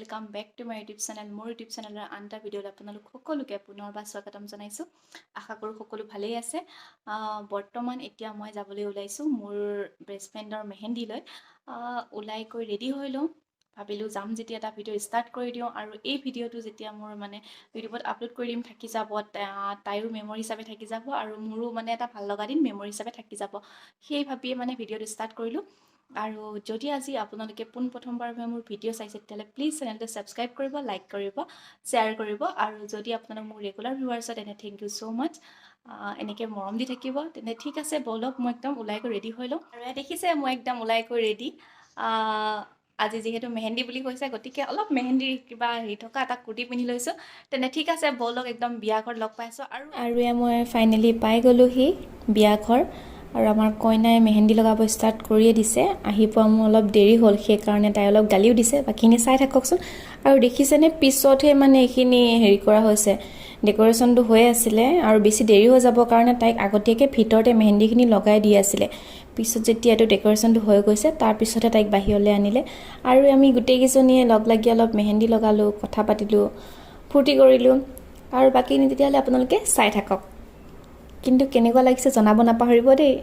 welcome back to my YouTube channel. More YouTube channel anta video la আপোনালোক সকলোকে পুনৰবাৰ স্বাগতম জনাইছো। আশা কৰো সকলো ভালেই আছে। বৰ্তমান এতিয়া মই যাবলৈ ওলাইছো মোৰ বেষ্ট ফ্ৰেণ্ডৰ মেহেন্দি লৈ। ওলাই কৈ ৰেডি হৈলো। ভাবিলো যাম যেতিয়া এটা ভিডিও ষ্টাৰ্ট কৰি দিও আৰু এই ভিডিওটো যেতিয়া মোৰ মানে ইউটিউবত আপলোড কৰি দিম থাকি যাব তাইৰো মেমৰি হিচাপে থাকি যাব আৰু মোৰো মানে এটা ভাল লগা দিন মেমৰি হিচাপে থাকি যাব। সেই ভাবিয়ে মানে ভিডিওটো ষ্টাৰ্ট কৰিলো। আৰু যদি আজি আপোনালোকে প্ৰথমবাৰ মোৰ ভিডিও চাইছে তেতিয়ালে প্লিজ চেনেলটো সাবস্ক্ৰাইব কৰিব, লাইক কৰিব, শ্বেয়াৰ কৰিব আৰু যদি আপোনালোক মোৰ ৰেগুলাৰ ভিউৱাৰ্ছ তেনে থ্যাংক ইউ সো মাচ। এনেকৈ মৰম দি থাকিব। তেনে ঠিক আছে বলক মই একদম ওলাই গৈ ৰেডি হৈ লওঁ। আৰু দেখিছে মই একদম ওলাই গৈ ৰেডি। আজি যেহেতু মেহেন্দি বুলি কৈছে গতিকে অলপ মেহেন্দিৰ কিবা হেৰি থকা এটা কুৰ্তি পিন্ধি লৈছো। তেনে ঠিক আছে বলক একদম বিয়া ঘৰ লগ পাইছো। আৰু মই ফাইনেলি পাই গ'লোহি বিয়া ঘৰ। আৰু আমাৰ কইনাই মেহেন্দি লগাব ষ্টাৰ্ট কৰিয়ে দিছে। আহি পোৱা মোৰ অলপ দেৰি হ'ল, সেইকাৰণে তাই অলপ গালিও দিছে। বাকীখিনি চাই থাককচোন। আৰু দেখিছেনে পিছতহে মানে এইখিনি হেৰি কৰা হৈছে, ডেক'ৰেশ্যনটো হৈ আছিলে আৰু বেছি দেৰি হৈ যাব কাৰণে তাইক আগতীয়াকৈ ভিতৰতে মেহেন্দিখিনি লগাই দি আছিলে। পিছত যেতিয়া এইটো ডেক'ৰেশ্যনটো হৈ গৈছে তাৰপিছতহে তাইক বাহিৰলৈ আনিলে আৰু আমি গোটেইকেইজনীয়ে লগ লাগি অলপ মেহেন্দি লগালোঁ, কথা পাতিলোঁ, ফূৰ্তি কৰিলোঁ। আৰু বাকীখিনি তেতিয়াহ'লে আপোনালোকে চাই থাকক। কিন্তু কেনেকুৱা লাগিছে জনাব নাপাহৰিব দেই।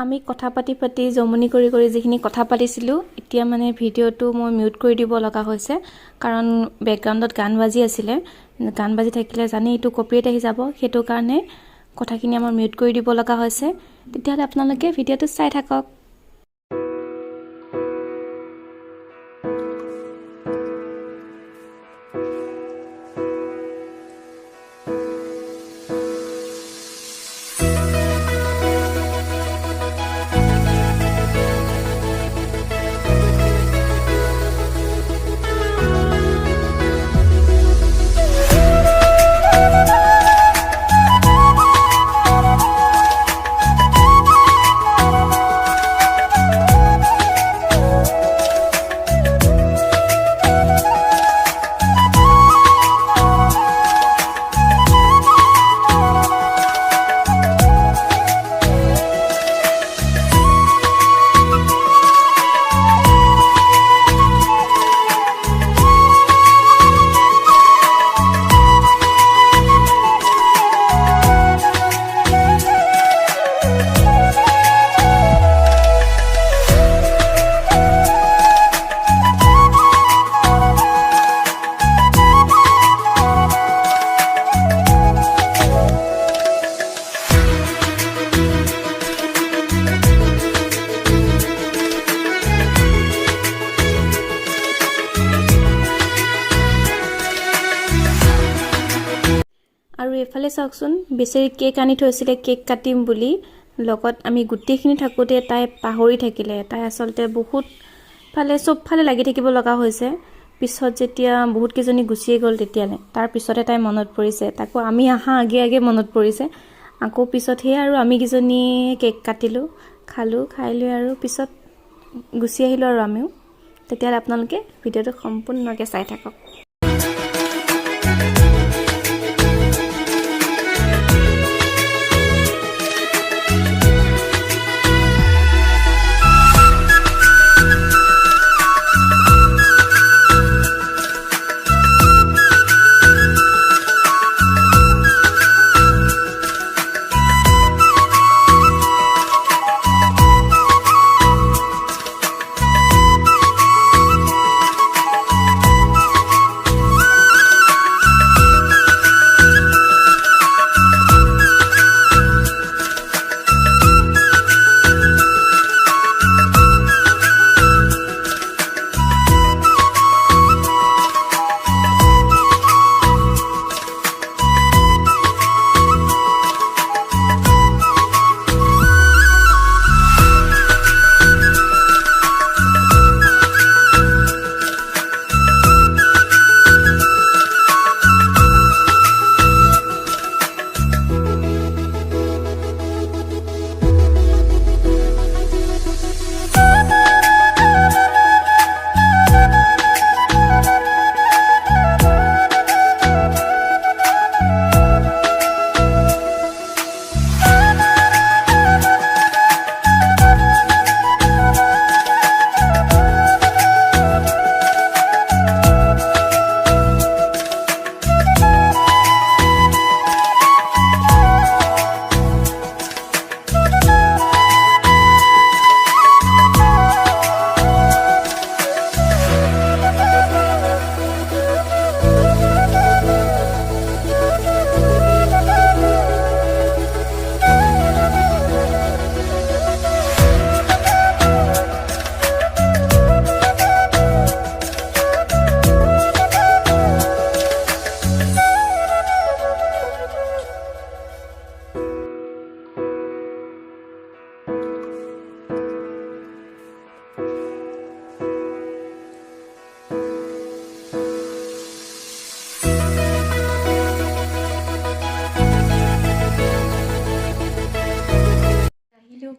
আমি কথা পাতি জমনি কৰি যিখিনি কথা পাতিছিলোঁ এতিয়া মানে ভিডিঅ'টো মই মিউট কৰি দিব লগা হৈছে কাৰণ বেকগ্ৰাউণ্ডত গান বাজি আছিলে। গান বাজি থাকিলে জানি এইটো কপিৰাইট আহি যাব, সেইটো কাৰণে কথাখিনি আমাৰ মিউট কৰি দিব লগা হৈছে। তেতিয়াহ'লে আপোনালোকে ভিডিঅ'টো চাই থাকক। আৰু এফালে চাওকচোন বেচেৰি কেক আনি থৈছিলে কেক কাটিম বুলি, লগত আমি গোটেইখিনি থাকোঁতে তাই পাহৰি থাকিলে। তাই আচলতে চবফালে লাগি থাকিব লগা হৈছে। পিছত যেতিয়া বহুতকেইজনী গুচিয়ে গ'ল তেতিয়ালে তাৰ পিছতে তাই মনত পৰিছে, তাকো আমি আহা আগে মনত পৰিছে। আকৌ পিছত আৰু আমি কেইজনী কেক কাটিলোঁ, খালোঁ, খাই লৈ আৰু পিছত গুচি আহিলোঁ আৰু আমিও। তেতিয়াহ'লে আপোনালোকে ভিডিঅ'টো সম্পূৰ্ণকৈ চাই থাকক।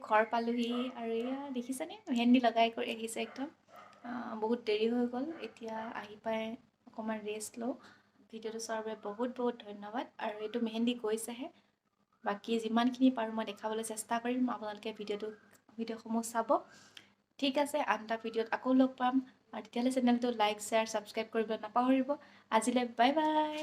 ঘৰ পালোহি আৰু এয়া দেখিছেনে মেহেন্দি লগাই কৰি আহিছে একদম। বহুত দেৰি হৈ গ'ল, এতিয়া আহি পাই অকণমান ৰেষ্ট লওঁ। ভিডিঅ'টো চোৱাৰ বাবে বহুত বহুত ধন্যবাদ। আৰু এইটো মেহেন্দি গৈছেহে, বাকী যিমানখিনি পাৰোঁ মই দেখাবলৈ চেষ্টা কৰিম। আপোনালোকে ভিডিঅ'সমূহ চাব। ঠিক আছে, আন এটা ভিডিঅ'ত আকৌ লগ পাম। আৰু তেতিয়াহ'লে চেনেলটো লাইক শ্বেয়াৰ ছাবস্ক্ৰাইব কৰিবলৈ নাপাহৰিব। আজিলৈ বাই বাই।